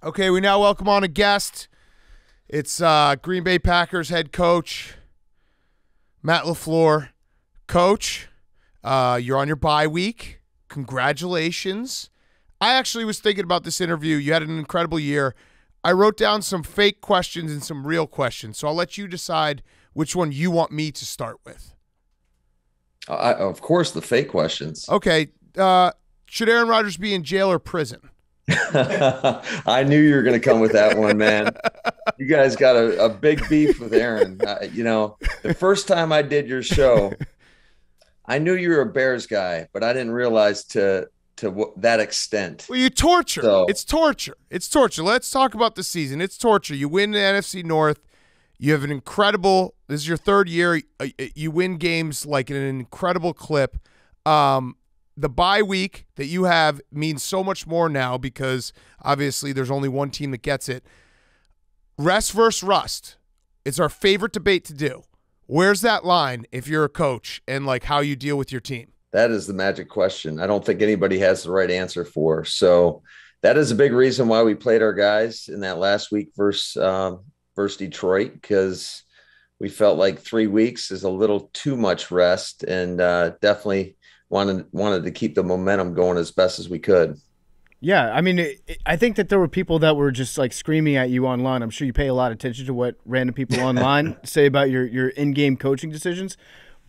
Okay, we now welcome on a guest. It's Green Bay Packers head coach, Matt Lafleur. Coach, you're on your bye week. Congratulations. I actually was thinking about this interview. You had an incredible year. I wrote down some fake questions and some real questions, so I'll let you decide which one you want me to start with. Of course, the fake questions. Okay, should Aaron Rodgers be in jail or prison? I knew you were going to come with that one, man. You guys got a big beef with Aaron. The first time I did your show, I knew you were a Bears guy, but I didn't realize to that extent. Well, you torture. So, it's torture. It's torture. Let's talk about the season. It's torture. You win the NFC North. You have an incredible – this is your third year. You win games like in an incredible clip. The bye week that you have means so much more now because obviously there's only one team that gets it. Rest versus rust. It's our favorite debate to do. Where's that line if you're a coach and like how you deal with your team? That is the magic question. I don't think anybody has the right answer for. So that is a big reason why we played our guys in that last week versus Detroit, because we felt like 3 weeks is a little too much rest, and definitely wanted to keep the momentum going as best as we could. Yeah, I mean, I think that there were people that were just like screaming at you online. I'm sure you pay a lot of attention to what random people online say about your in-game coaching decisions.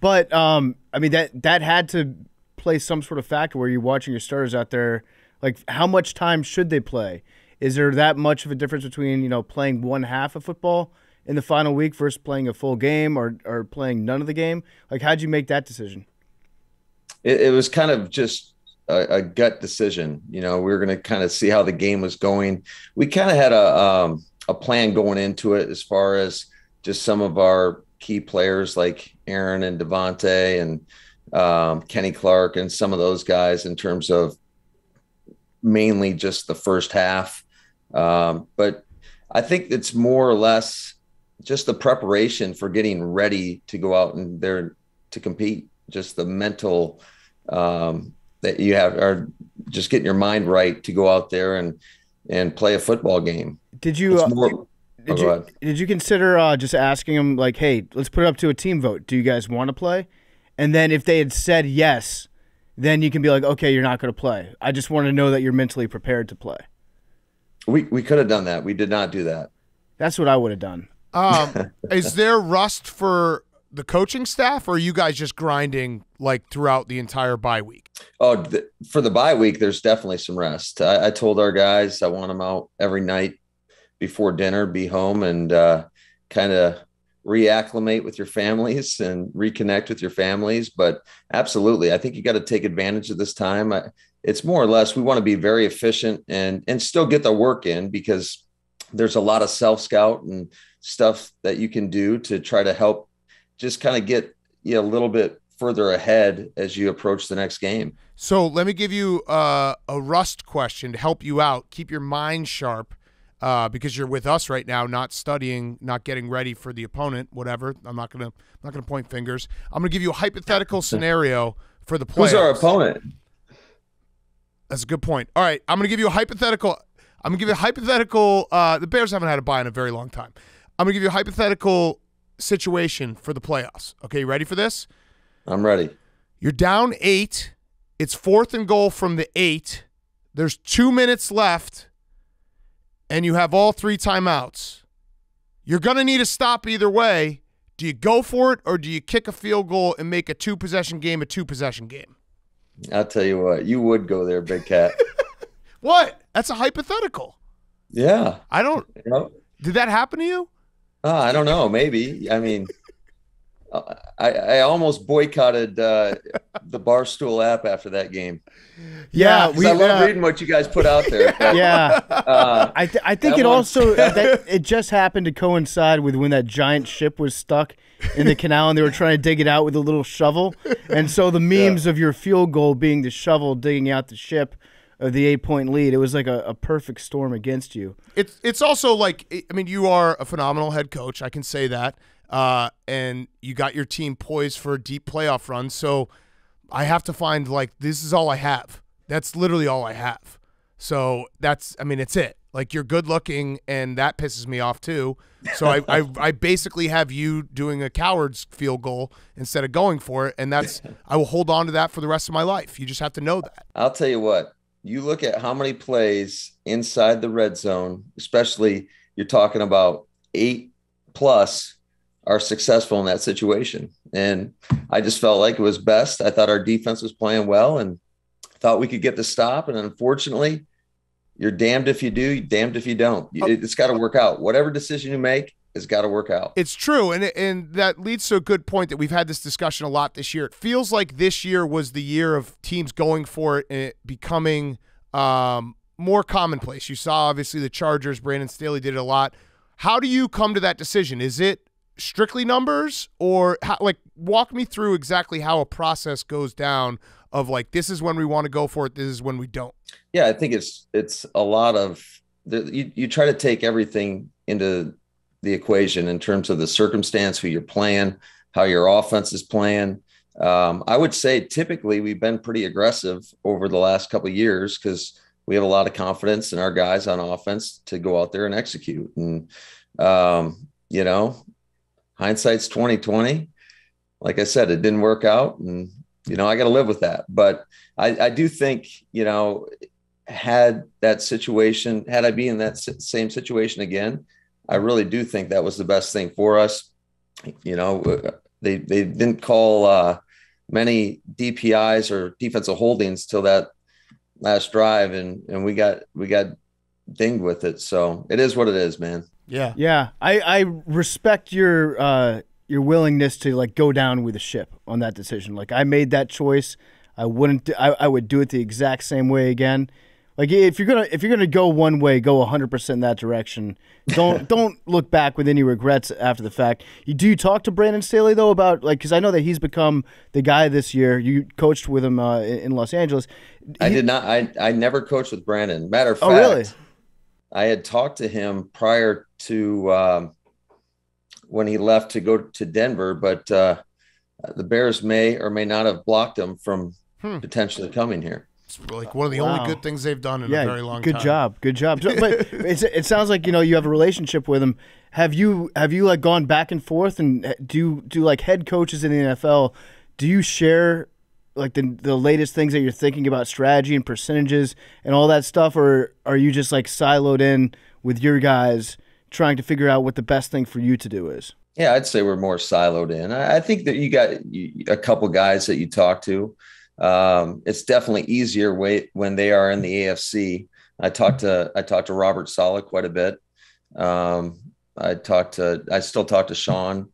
But, I mean, that had to play some sort of factor where you're watching your starters out there. Like, how much time should they play? Is there that much of a difference between, playing one half of football in the final week versus playing a full game or playing none of the game? Like, how'd you make that decision? It was kind of just a gut decision. We were going to kind of see how the game was going. We kind of had a plan going into it as far as just some of our key players like Aaron and Devontae and Kenny Clark and some of those guys in terms of mainly just the first half. But I think it's more or less just the preparation for getting ready to go out and there to compete. Just the mental that you have, or just getting your mind right to go out there and play a football game. Did you consider just asking them like, hey, let's put it up to a team vote. Do you guys want to play? And then if they had said yes, then you can be like, okay, you're not going to play. I just want to know that you're mentally prepared to play. We could have done that. We did not do that. That's what I would have done. Is there rust for the coaching staff, or are you guys just grinding like throughout the entire bye week? Oh, for the bye week, there's definitely some rest. I told our guys I want them out every night before dinner, be home and kind of reacclimate with your families and reconnect with your families. But absolutely, I think you got to take advantage of this time. It's more or less we want to be very efficient and still get the work in, because there's a lot of self-scout and stuff that you can do to try to help just kind of get a little bit further ahead as you approach the next game. So let me give you a rust question to help you out. Keep your mind sharp because you're with us right now, not studying, not getting ready for the opponent, whatever. I'm not gonna point fingers. I'm going to give you a hypothetical scenario for the playoffs. Who's our opponent? That's a good point. All right, I'm going to give you a hypothetical. The Bears haven't had a bye in a very long time. I'm going to give you a hypothetical situation for the playoffs. Okay, you ready for this? I'm ready. You're down 8. It's 4th and goal from the 8. There's 2 minutes left, and you have all 3 timeouts. You're going to need a stop either way. Do you go for it, or do you kick a field goal and make a 2-possession game a 2-possession game? I'll tell you what, you would go there, Big Cat. What? That's a hypothetical. Yeah. I don't – Did that happen to you? I don't know. Maybe. I mean, I almost boycotted the Barstool app after that game. Yeah, I love reading what you guys put out there. But, yeah, I think it also it just happened to coincide with when that giant ship was stuck in the canal and they were trying to dig it out with a little shovel, and so the memes of your field goal being the shovel digging out the ship of the 8-point lead. It was like a perfect storm against you. It's also like, I mean, you are a phenomenal head coach. I can say that. And you got your team poised for a deep playoff run. So I have to find, like, this is all I have. That's literally all I have. So it's it. Like, you're good looking, and that pisses me off too. So I basically have you doing a coward's field goal instead of going for it, and I will hold on to that for the rest of my life. You just have to know that. I'll tell you what, you look at how many plays inside the red zone, especially you're talking about 8+ are successful in that situation. And I just felt like it was best. I thought our defense was playing well and thought we could get the stop. And unfortunately, you're damned if you do, damned if you don't. It's got to work out. Whatever decision you make, it's got to work out. It's true, and that leads to a good point that we've had this discussion a lot this year. It feels like this year was the year of teams going for it and it becoming more commonplace. You saw, obviously, the Chargers, Brandon Staley did it a lot. How do you come to that decision? Is it strictly numbers, or walk me through exactly how a process goes down of like, this is when we want to go for it, this is when we don't? Yeah, I think it's a lot of you try to take everything into the equation in terms of the circumstance, who you're playing, how your offense is playing. I would say typically we've been pretty aggressive over the last couple of years because we have a lot of confidence in our guys on offense to go out there and execute. And hindsight's 20/20. Like I said, it didn't work out, and I got to live with that. But I do think, had I be in that same situation again, I really do think that was the best thing for us. They didn't call many DPIs or defensive holdings till that last drive, and we got dinged with it. So it is what it is, man. Yeah. I respect your willingness to go down with the ship on that decision. Like, I made that choice. I would do it the exact same way again. Like, if you're gonna go one way, go 100% in that direction. Don't look back with any regrets after the fact. Do you talk to Brandon Staley though about, because I know that he's become the guy this year. You coached with him in Los Angeles. I did not. I never coached with Brandon. Matter of fact, really? I had talked to him prior to when he left to go to Denver, but the Bears may or may not have blocked him from potentially coming here. It's like one of the only good things they've done in a very long time. Good job. But it sounds like you have a relationship with him. Have you gone back and forth, and do head coaches in the NFL, do you share the latest things that you're thinking about strategy and percentages and all that stuff, or are you just siloed in with your guys trying to figure out what the best thing for you to do is? Yeah, I'd say we're more siloed in. I think that you got a couple guys that you talk to. It's definitely easier when they are in the AFC. I talked to Robert Saleh quite a bit. I still talk to Sean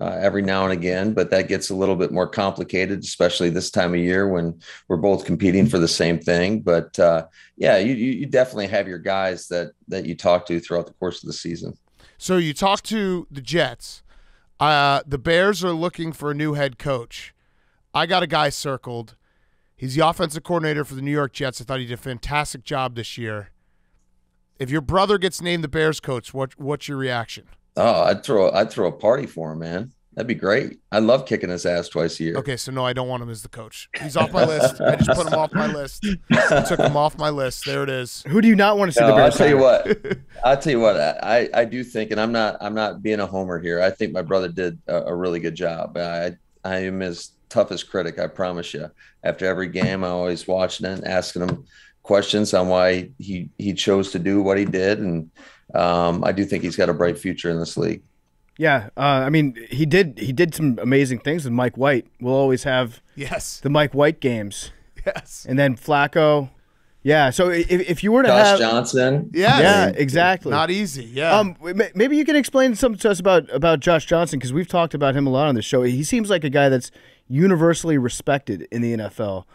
every now and again, but that gets a little bit more complicated, especially this time of year when we're both competing for the same thing. But you definitely have your guys that you talk to throughout the course of the season. So you talk to the Jets. The Bears are looking for a new head coach. I got a guy circled. He's the offensive coordinator for the New York Jets. I thought he did a fantastic job this year. If your brother gets named the Bears coach, what's your reaction? Oh, I'd throw a party for him, man. That'd be great. I love kicking his ass twice a year. Okay, so no, I don't want him as the coach. He's off my list. I just put him off my list. I took him off my list. There it is. Who do you not want to see the Bears? I'll tell you what. I do think, and I'm not being a homer here. I think my brother did a really good job. I am his toughest critic, I promise you. After every game, I'm always watching it and asking him questions on why he chose to do what he did, and I do think he's got a bright future in this league. Yeah, he did some amazing things with Mike White. We'll always have the Mike White games. Yes, and then Flacco. Yeah, so if you were to Josh Johnson. Yeah, exactly. Not easy, yeah. Maybe you can explain something to us about Josh Johnson, because we've talked about him a lot on the show. He seems like a guy that's universally respected in the NFL,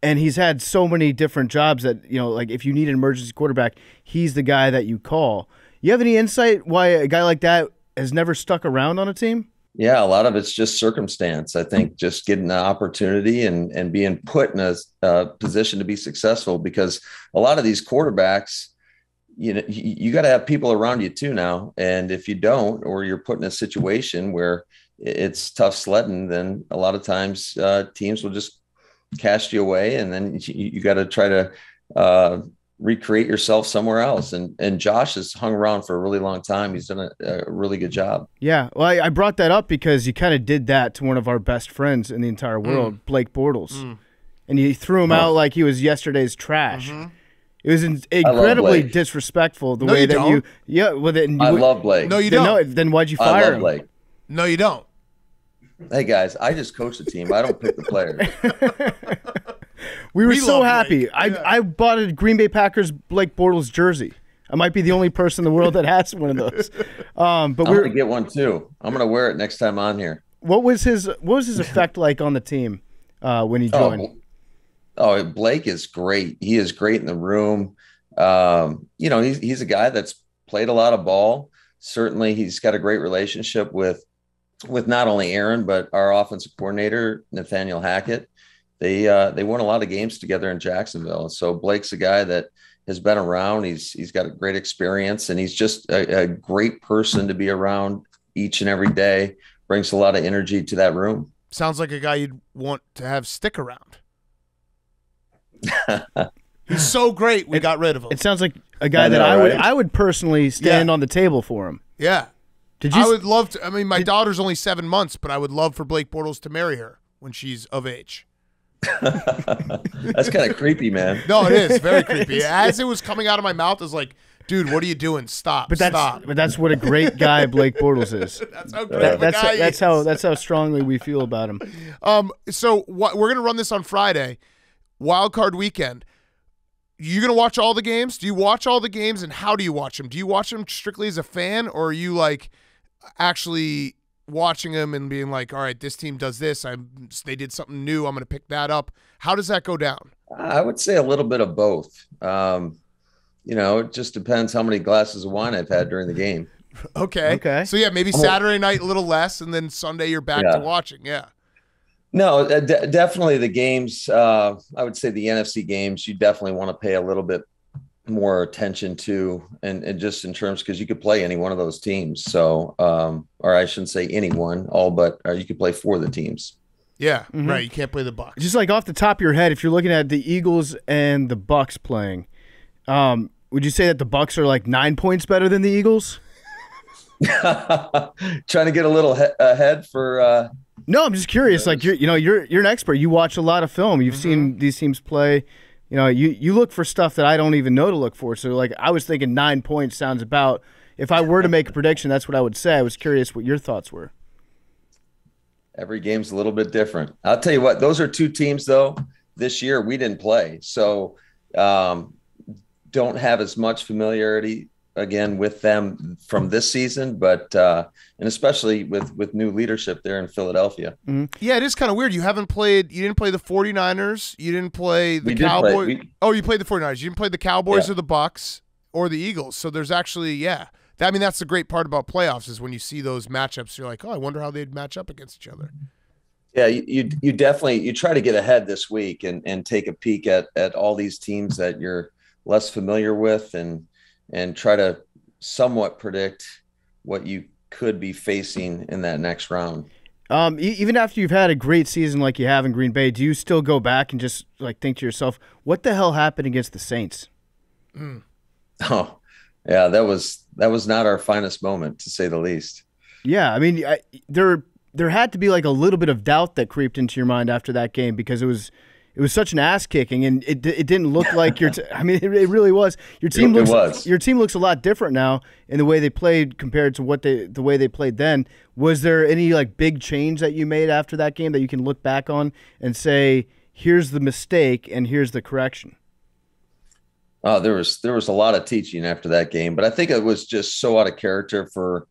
and he's had so many different jobs that, if you need an emergency quarterback, he's the guy that you call. You have any insight why a guy like that has never stuck around on a team? Yeah, a lot of it's just circumstance. I think just getting an opportunity and being put in a position to be successful, because a lot of these quarterbacks, you got to have people around you too now. And if you don't, or you're put in a situation where it's tough sledding, then a lot of times teams will just cast you away. And then you got to try to recreate yourself somewhere else. And Josh has hung around for a really long time. He's done a really good job. Yeah, well, I brought that up because you kind of did that to one of our best friends in the entire world, Blake Bortles, and you threw him out like he was yesterday's trash. It was incredibly disrespectful the way that you. Yeah, well, I love Blake. No, you don't. No, then why'd you fire him? Blake. No, you don't. Hey guys, I just coach the team. I don't pick the players. We were so happy. I bought a Green Bay Packers Blake Bortles jersey. I might be the only person in the world that has one of those. But I'm gonna get one too. I'm gonna wear it next time on here. What was his effect like on the team when he joined? Blake is great. He is great in the room. He's a guy that's played a lot of ball. Certainly, he's got a great relationship with not only Aaron but our offensive coordinator Nathaniel Hackett. They won a lot of games together in Jacksonville. So Blake's a guy that has been around. He's got a great experience, and he's just a great person to be around each and every day. Brings a lot of energy to that room. Sounds like a guy you'd want to have stick around. He's so great. We got rid of him. It sounds like a guy that I would personally stand on the table for him. Yeah. I would love to. I mean, my daughter's only 7 months, but I would love for Blake Bortles to marry her when she's of age. That's kind of creepy, man. No, it is very creepy. As it was coming out of my mouth, I was like, dude, what are you doing? Stop. But stop. That's what a great guy Blake Bortles is. That's how great that's how strongly we feel about him. So we're going to run this on Friday, Wild Card Weekend. You going to watch all the games? Do you watch all the games, and how do you watch them? Do you watch them strictly as a fan, or are you like actually watching them and being like, all right, this team does this. They did something new. I'm going to pick that up. How does that go down? I would say a little bit of both. It just depends how many glasses of wine I've had during the game. Okay. So yeah, maybe Saturday night a little less, and then Sunday you're back to watching. Yeah. No, definitely the games. I would say the NFC games, you definitely want to pay a little bit more attention to, and just in terms, because you could play any one of those teams. So, or I shouldn't say anyone, you could play for the teams. Yeah, right. You can't play the Bucs. Just like off the top of your head, if you're looking at the Eagles and the Bucs playing, would you say that the Bucs are like 9 points better than the Eagles? Trying to get a little ahead for. No, I'm just curious. Like you're an expert. You watch a lot of film. You've seen these teams play. You look for stuff that I don't even know to look for. So, like, I was thinking 9 points sounds about. If I were to make a prediction, that's what I would say. I was curious what your thoughts were. Every game's a little bit different. I'll tell you what; those are two teams, though. This year we didn't play, so don't have as much familiarity again with them from this season, but and especially with new leadership there in Philadelphia. Yeah, it is kind of weird. You didn't play the 49ers. You didn't play the Cowboys. You played the 49ers. You didn't play the Cowboys or the Bucs or the Eagles. So there's actually, that's the great part about playoffs is when you see those matchups, you're like, oh, I wonder how they'd match up against each other. Yeah, you definitely try to get ahead this week and take a peek at all these teams that you're less familiar with and try to somewhat predict what you could be facing in that next round. Even after you've had a great season like you have in Green Bay, do you still go back and just like think to yourself, what the hell happened against the Saints? Oh, yeah, that was not our finest moment, to say the least. Yeah, I mean, there had to be like a little bit of doubt that creeped into your mind after that game because it was such an ass kicking, and it didn't look like your. I mean, it really was. Your team looks a lot different now in the way they played compared to the way they played then. Was there any like big change that you made after that game that you can look back on and say, here's the mistake and here's the correction? Oh, there was a lot of teaching after that game, but I think it was just so out of character for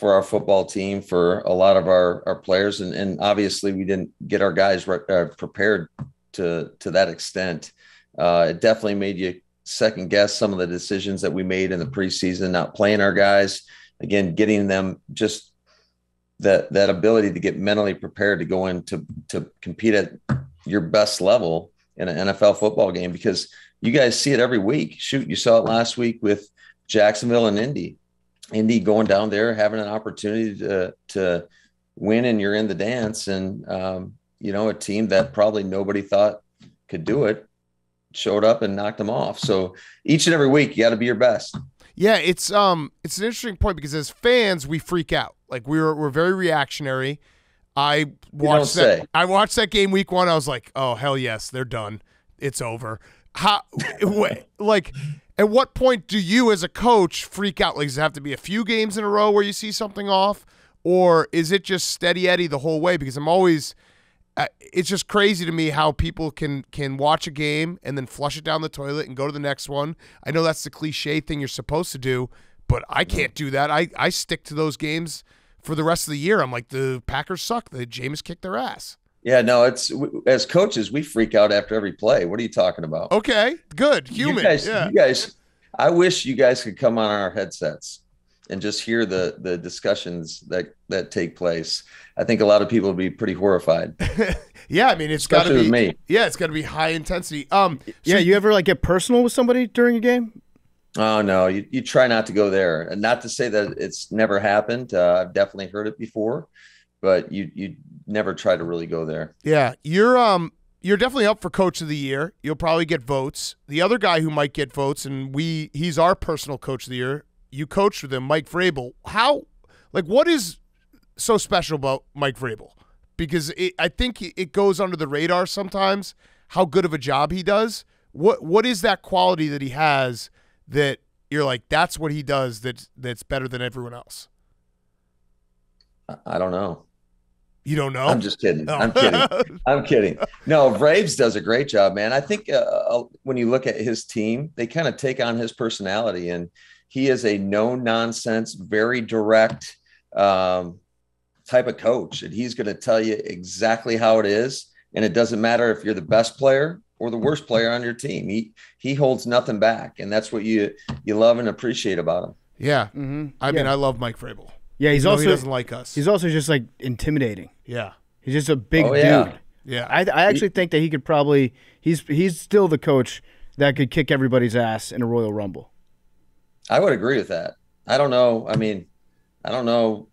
our football team, for a lot of our players, and obviously we didn't get our guys prepared to that extent. It definitely made you second guess some of the decisions that we made in the preseason, not playing our guys, again, getting them just that ability to get mentally prepared to go in to compete at your best level in an NFL football game, because you guys see it every week. Shoot, you saw it last week with Jacksonville and Indy. Indy going down there, having an opportunity to win, and you're in the dance. And, a team that probably nobody thought could do it showed up and knocked them off. So each and every week, you got to be your best. Yeah, it's an interesting point because as fans, we freak out. Like we're very reactionary. I watched that game week 1. I was like, oh hell yes, they're done. It's over. Like, at what point do you as a coach freak out? Like, does it have to be a few games in a row where you see something off, or is it just steady Eddie the whole way? Because I'm always, it's just crazy to me how people can watch a game and then flush it down the toilet and go to the next one. I know that's the cliche thing you're supposed to do, but I can't do that. I stick to those games for the rest of the year. I'm like, the Packers suck. The Jameis kicked their ass. Yeah, no, as coaches, we freak out after every play. What are you talking about? Okay, good. Human. You guys, I wish you guys could come on our headsets and just hear the discussions that take place. I think a lot of people would be pretty horrified. Yeah, I mean, it's got to be with me. Yeah, it's got to be high intensity. Yeah, you ever like get personal with somebody during a game? Oh no, you try not to go there, and not to say that it's never happened. I've definitely heard it before, but you never try to really go there. Yeah, you're definitely up for Coach of the Year. You'll probably get votes. The other guy who might get votes, and he's our personal Coach of the Year. You coached with him, Mike Vrabel. What is so special about Mike Vrabel? Because I think it goes under the radar sometimes how good of a job he does. What is that quality that he has that you're like, that's what he does that's better than everyone else? I don't know. You don't know? I'm just kidding. Oh. I'm kidding. No, Braves does a great job, man. I think when you look at his team, they kind of take on his personality, and he is a no-nonsense, very direct type of coach, and he's going to tell you exactly how it is, and it doesn't matter if you're the best player or the worst player on your team. He holds nothing back, and that's what you love and appreciate about him. Yeah. Mm-hmm. I mean, I love Mike Vrabel. Yeah, he doesn't like us. He's also just like intimidating. Yeah. He's just a big dude. Yeah. I actually think that he could probably he's still the coach that could kick everybody's ass in a Royal Rumble. I would agree with that. I don't know. I mean, I don't know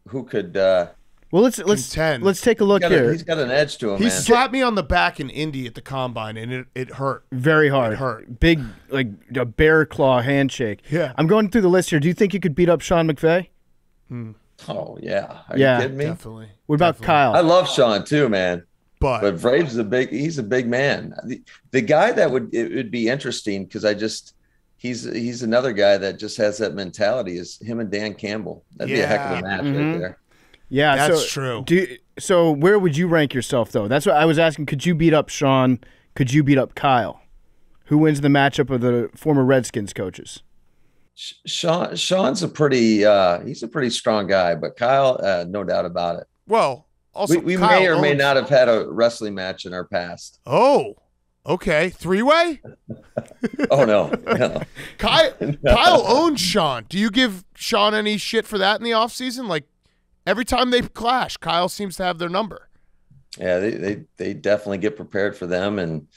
who could well, let's take a look here. He's got an edge to him. He man. slapped me on the back in Indy at the combine, and it hurt very hard. It hurt. Big, like a bear claw handshake. Yeah. I'm going through the list here. Do you think you could beat up Sean McVay? Oh yeah. Are you kidding me? Definitely. What about Kyle? I love Sean too, man. But Braves he's a big man. The guy that it would be interesting because he's another guy that just has that mentality is him and Dan Campbell. That'd be a heck of a match right there. Yeah, that's true. So where would you rank yourself though? That's what I was asking. Could you beat up Sean? Could you beat up Kyle? Who wins the matchup of the former Redskins coaches? Sean's a pretty strong guy, but Kyle, no doubt about it. Well, also we may or may not have had a wrestling match in our past. Oh, okay, 3-way. Oh no. Kyle owns Sean. Do you give Sean any shit for that in the offseason? Like every time they clash, Kyle seems to have their number. Yeah, they definitely get prepared for them, and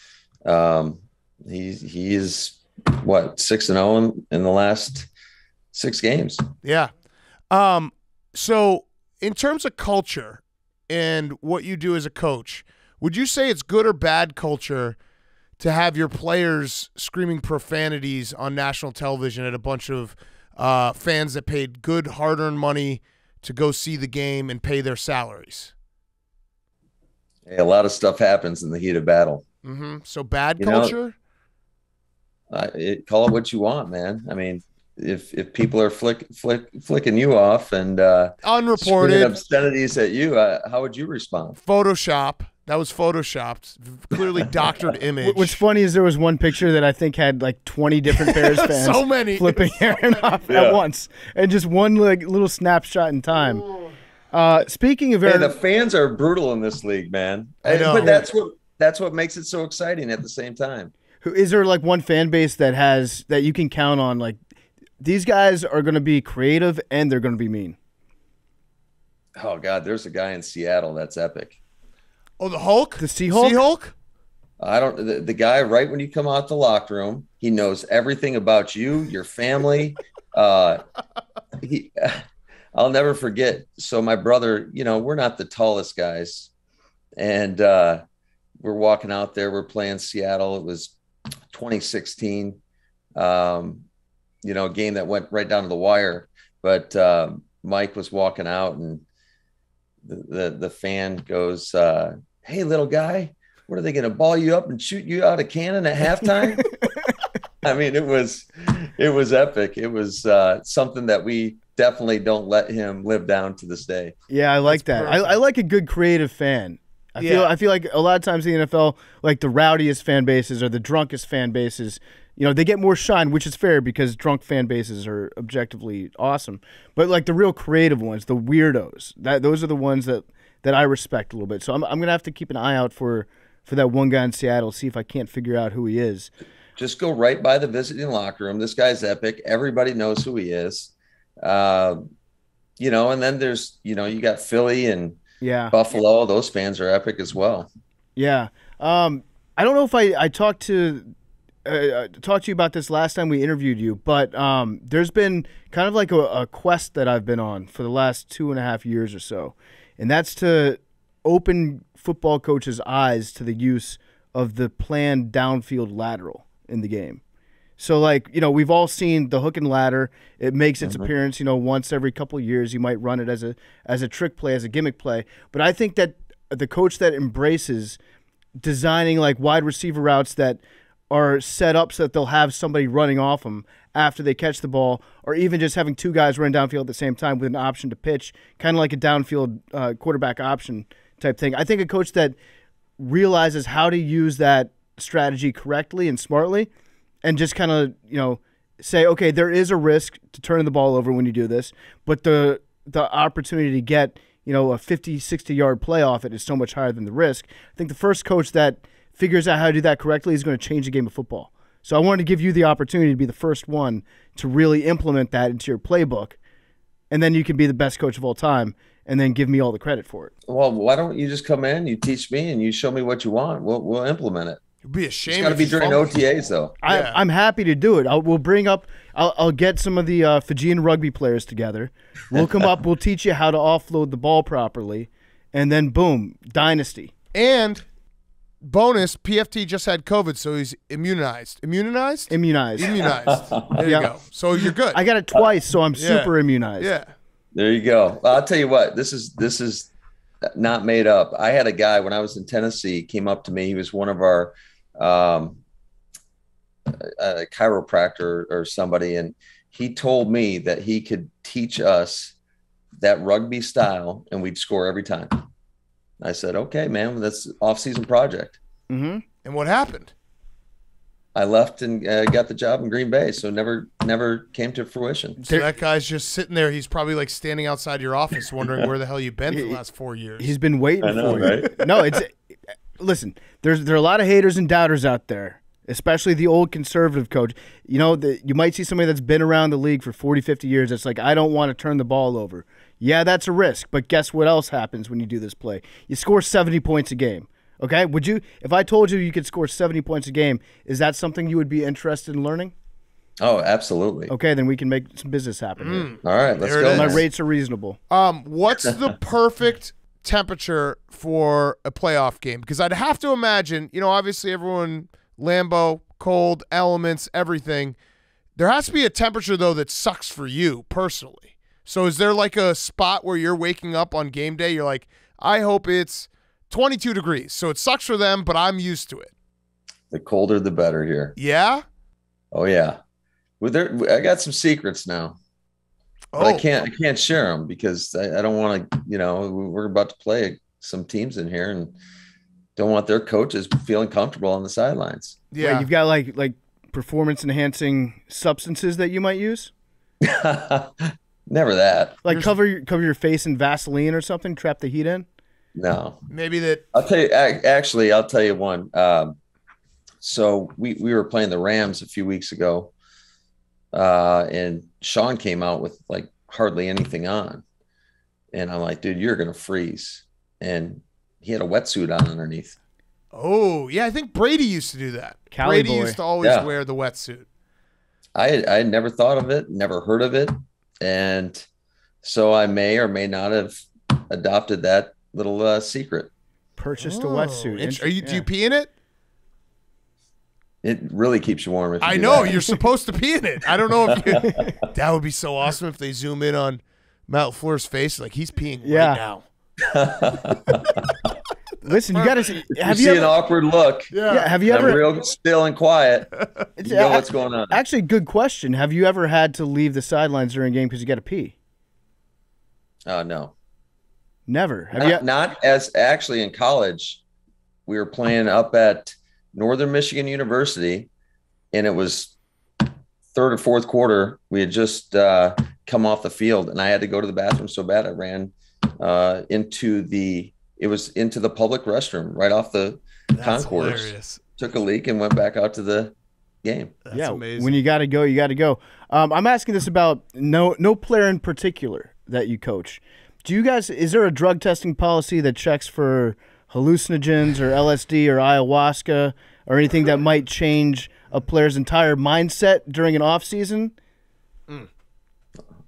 he is. What, 6-0 in the last 6 games? Yeah. So in terms of culture and what you do as a coach, would you say it's good or bad culture to have your players screaming profanities on national television at a bunch of fans that paid good hard-earned money to go see the game and pay their salaries? Hey, a lot of stuff happens in the heat of battle. Mm-hmm. So bad culture? Call it what you want, man. I mean, if people are flicking you off and unreported obscenities at you, how would you respond? Photoshop. That was photoshopped. Clearly doctored image. What's funny is there was one picture that I think had like 20 different Bears fans so many flipping Aaron off at once, and just one like little snapshot in time. Speaking of Aaron, the fans are brutal in this league, man. I know. But that's what makes it so exciting at the same time. Is there like one fan base that you can count on? Like these guys are going to be creative and they're going to be mean. Oh God, there's a guy in Seattle that's epic. Oh, the Hulk, the Sea-Hulk. Sea-Hulk? I don't. The guy right when you come out the locker room, he knows everything about you, your family. I'll never forget. So my brother, we're not the tallest guys, and we're walking out there. We're playing Seattle. It was 2016, game that went right down to the wire. But Mike was walking out, and the fan goes, "Hey, little guy, what are they going to ball you up and shoot you out of cannon at halftime?" I mean, it was epic. It was something that we definitely don't let him live down to this day. Yeah, I like that. I like a good creative fan. I feel like a lot of times in the NFL, like the rowdiest fan bases or the drunkest fan bases, they get more shine, which is fair because drunk fan bases are objectively awesome. But like the real creative ones, the weirdos, those are the ones that I respect a little bit. So I'm gonna have to keep an eye out for that one guy in Seattle, see if I can't figure out who he is. Just go right by the visiting locker room. This guy's epic. Everybody knows who he is. And then there's, you got Philly and Buffalo. Those fans are epic as well. Yeah. I don't know if I talked to you about this last time we interviewed you, but there's been kind of like a quest that I've been on for the last 2.5 years or so, and that's to open football coaches' eyes to the use of the planned downfield lateral in the game. So, we've all seen the hook and ladder. It makes its appearance, once every couple of years. You might run it as a trick play, as a gimmick play. But I think that the coach that embraces designing wide receiver routes that are set up so that they'll have somebody running off them after they catch the ball, or even just having two guys run downfield at the same time with an option to pitch, kind of like a downfield quarterback option type thing. I think a coach that realizes how to use that strategy correctly and smartly, and just kind of say, okay, there is a risk to turning the ball over when you do this, but the opportunity to get a 50, 60-yard play off it is so much higher than the risk. I think the first coach that figures out how to do that correctly is going to change the game of football. So I wanted to give you the opportunity to be the first one to really implement that into your playbook, and then you can be the best coach of all time and then give me all the credit for it. Well, why don't you just come in, you teach me, and you show me what you want. We'll implement it. It'd be a shame. It's got to be during OTAs, though. I'm happy to do it. I'll get some of the Fijian rugby players together. We'll come up. We'll teach you how to offload the ball properly, and then boom, dynasty. And bonus, PFT just had COVID, so he's immunized. Immunized. There you go. So you're good. I got it twice, so I'm super immunized. Yeah. There you go. Well, I'll tell you what. This is not made up. I had a guy when I was in Tennessee came up to me. He was one of our a chiropractor or somebody, and he told me that he could teach us that rugby style and we'd score every time. I said, okay, man, that's an off-season project. Mm-hmm. And what happened? I left and got the job in Green Bay, so never came to fruition. So that guy's just sitting there. He's probably standing outside your office wondering where the hell you've been for the last 4 years. He's been waiting for you. Right? No, listen, there are a lot of haters and doubters out there, especially the old conservative coach. You might see somebody that's been around the league for 40, 50 years that's like, I don't want to turn the ball over. Yeah, that's a risk, but guess what else happens when you do this play? You score 70 points a game. Okay, if I told you could score 70 points a game, is that something you would be interested in learning? Oh, absolutely. Okay, then we can make some business happen here. All right, let's go. My rates are reasonable. What's the perfect temperature for a playoff game? Because I'd have to imagine, obviously everyone, Lambeau, cold, elements, everything. There has to be a temperature, though, that sucks for you personally. So is there a spot where you're waking up on game day, you're like, I hope it's 22 degrees. So it sucks for them, but I'm used to it. The colder, the better here. Yeah? Oh, yeah. I got some secrets now. But I can't share them because I don't want to, we're about to play some teams in here and don't want their coaches feeling comfortable on the sidelines. Yeah. Wait, you've got like performance enhancing substances that you might use? Never that. Cover your face in Vaseline or something, trap the heat in? No. Maybe that. I'll tell you. Actually, I'll tell you one. So we were playing the Rams a few weeks ago, and Sean came out with hardly anything on, and I'm like, dude, you're gonna freeze. And he had a wetsuit on underneath. Oh yeah, I think Brady used to do that. Brady used to always wear the wetsuit. I had never thought of it, never heard of it, and so I may or may not have adopted that little secret. Purchased a wetsuit. Do you pee in it? It really keeps you warm. If you I do know that. you're supposed to be in it. I don't know if you. That would be so awesome if they zoom in on Matt LaFleur's face, like he's peeing right now. Listen, you got to. Have you see an awkward look? Yeah. Have you ever? I'm real still and quiet. You know what's going on. Actually, good question. Have you ever had to leave the sidelines during a game because you got to pee? No. Never. Not as actually in college. We were playing up at Northern Michigan University, and it was third or fourth quarter. We had just come off the field, and I had to go to the bathroom so bad I ran into the public restroom right off the concourse. Hilarious. Took a leak and went back out to the game. That's amazing. When you got to go, you got to go. I'm asking this about no player in particular that you coach. Is there a drug testing policy that checks for hallucinogens or LSD or ayahuasca or anything that might change a player's entire mindset during an off season?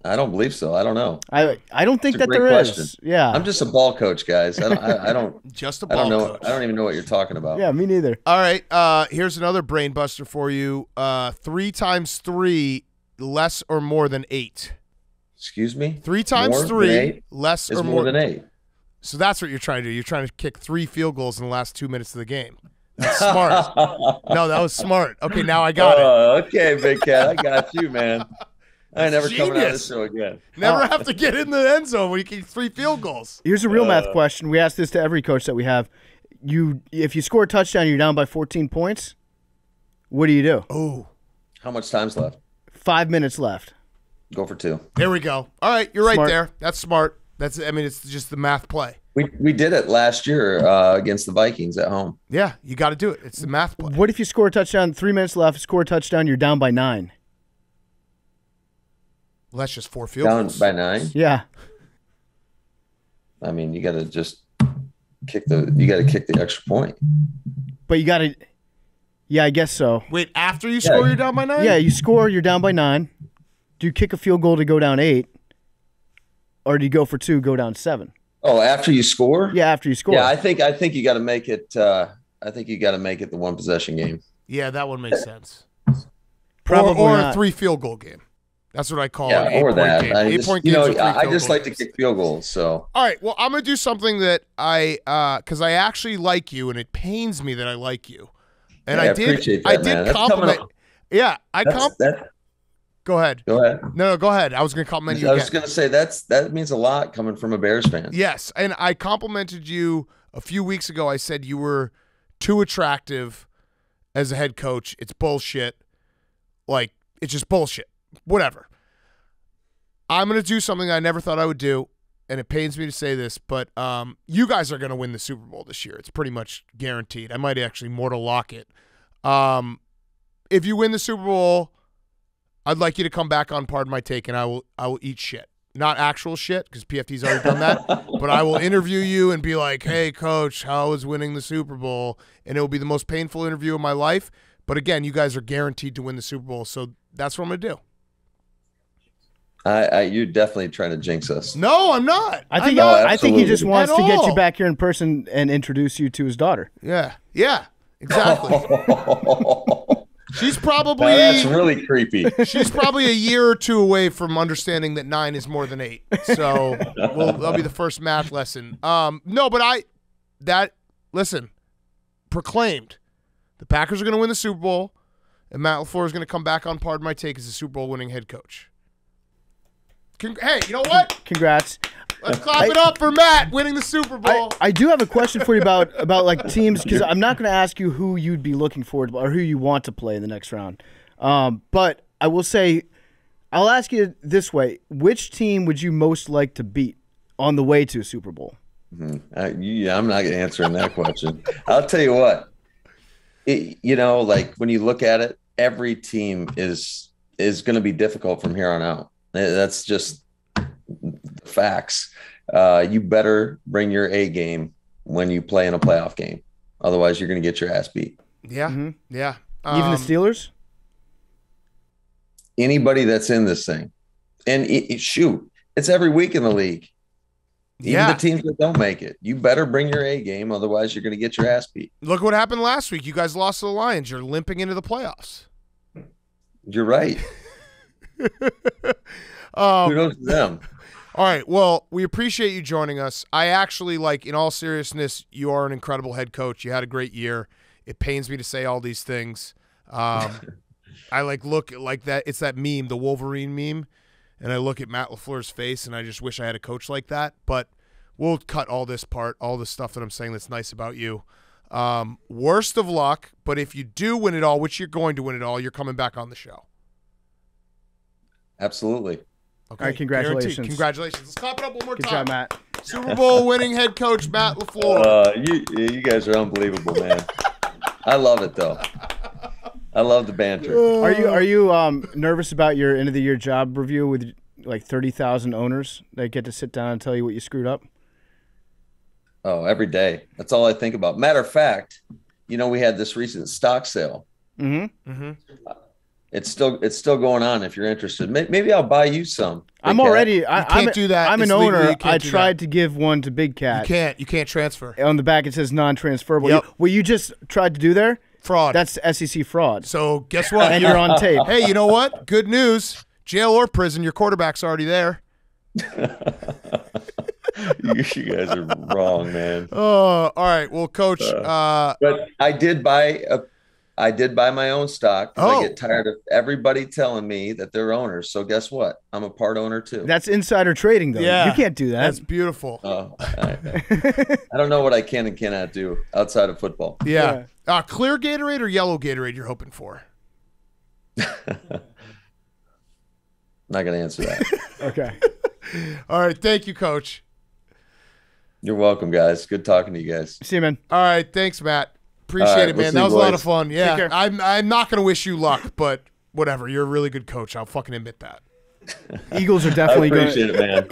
I don't believe so. I don't know. I don't think that there question. is. Yeah, I'm just a ball coach, guys. I don't just a ball coach. I don't even know what you're talking about. Yeah, me neither. All right, here's another brain buster for you. 3 times 3 less or more than 8. Excuse me? 3 times 3 less or more than 8. So that's what you're trying to do. You're trying to kick 3 field goals in the last 2 minutes of the game. That's smart. No, that was smart. Okay, now I got it. Okay, Big Cat. I got you, man. I ain't never genius. coming out of the show again. Never have to get in the end zone when you kick 3 field goals. Here's a real math question. We ask this to every coach that we have. If you score a touchdown, you're down by 14 points. What do you do? Oh. How much time's left? 5 minutes left. Go for 2. There we go. All right, you're right there. That's smart. It's just the math play. We did it last year against the Vikings at home. Yeah, you got to do it. It's the math play. What if you score a touchdown, 3 minutes left, score a touchdown, you're down by 9? Well, that's just 4 field goals. Down by 9? Yeah. I mean, you got to just kick the extra point. But you got to Yeah, I guess so. Wait, after you score, you're down by 9? Yeah, you score, you're down by 9. Do you kick a field goal to go down 8? Or do you go for 2, go down 7? Oh, after you score? Yeah, after you score. Yeah, I think you got to make it. I think you got to make it the 1 possession game. Yeah, that one makes sense. Probably or not. A 3 field goal game. That's what I call an 8 point that. game. I 8 just, point you games. know, I just like games. to kick field goals. So all right, well, I'm gonna do something that because I actually like you, and it pains me that I like you, and I did. Appreciate that, I did man. compliment. Yeah, Go ahead. Go ahead. No, go ahead. I was going to compliment you. I was going to say that means a lot coming from a Bears fan. Yes, and I complimented you a few weeks ago. I said you were too attractive as a head coach. It's bullshit. Like, it's just bullshit. Whatever. I'm going to do something I never thought I would do, and it pains me to say this, but you guys are going to win the Super Bowl this year. It's pretty much guaranteed. I might actually mortal lock it. If you win the Super Bowl, I'd like you to come back on Pardon My Take, and I will eat shit. Not actual shit, because PFT's already done that, but I will interview you and be like, hey, Coach, how is winning the Super Bowl? And it will be the most painful interview of my life. But again, you guys are guaranteed to win the Super Bowl, so that's what I'm going to do. You're definitely trying to jinx us. No, I'm not. I think he just wants to get all. you back here in person and introduce you to his daughter. Yeah, exactly. She's probably that's really creepy. She's probably a year or 2 away from understanding that 9 is more than 8. So that'll be the first math lesson. No, but listen, proclaimed. The Packers are going to win the Super Bowl, and Matt LaFleur is going to come back on Pardon My Take as a Super Bowl winning head coach. Hey, you know what? Congrats. Let's clap it up for Matt winning the Super Bowl. I do have a question for you about like teams, because I'm not going to ask you who you'd be looking forward to or who you want to play in the next round. But I will say, I'll ask you this way. Which team would you most like to beat on the way to a Super Bowl? I'm not answering that question. I'll tell you what. Like when you look at it, every team is going to be difficult from here on out. That's just facts. You better bring your A game when you play in a playoff game. Otherwise, you're going to get your ass beat. Yeah, yeah. Even the Steelers? Anybody that's in this thing. And shoot, it's every week in the league. Even the teams that don't make it, you better bring your A game. Otherwise, you're going to get your ass beat. Look what happened last week. You guys lost to the Lions. You're limping into the playoffs. You're right. Kudos to them. All right. Well, we appreciate you joining us. I actually, in all seriousness, you are an incredible head coach. You had a great year. It pains me to say all these things. I look like that. It's that meme, the Wolverine meme. And I look at Matt Lafleur's face, and I just wish I had a coach like that. But we'll cut all this part, all the stuff that I'm saying that's nice about you. Worst of luck, but if you do win it all, which you're going to win it all, you're coming back on the show. Absolutely. Okay. All right, congratulations. Guaranteed. Congratulations. Let's clap it up one more Good time. job, Matt. Super Bowl winning head coach Matt Lafleur. You guys are unbelievable, man. I love it, though. I love the banter. Are you nervous about your end of the year job review with 30,000 owners that get to sit down and tell you what you screwed up? Oh, every day. That's all I think about. Matter of fact, we had this recent stock sale. Mm-hmm. Mm-hmm. It's still going on. If you're interested, maybe I'll buy you some. I'm already. I can't do that. I'm an owner. I tried to give one to Big Cat. You can't transfer. On the back it says non-transferable. Yep. What you just tried to do there? Fraud. That's SEC fraud. So guess what? And you're on tape. Hey, you know what? Good news. Jail or prison, your quarterback's already there. You guys are wrong, man. Oh, all right. Well, Coach. But I did buy my own stock because I get tired of everybody telling me that they're owners. So guess what? I'm a part owner too. That's insider trading, though. Yeah, you can't do that. That's beautiful. I don't know what I can and cannot do outside of football. Yeah. Clear Gatorade or yellow Gatorade you're hoping for? Not going to answer that. Okay. All right. Thank you, Coach. You're welcome, guys. Good talking to you guys. See you, man. All right. Thanks, Matt. Appreciate it, man. That was a lot of fun. Yeah. Take care. I'm not going to wish you luck, but whatever. You're a really good coach. I'll fucking admit that. Eagles are definitely I appreciate it, man.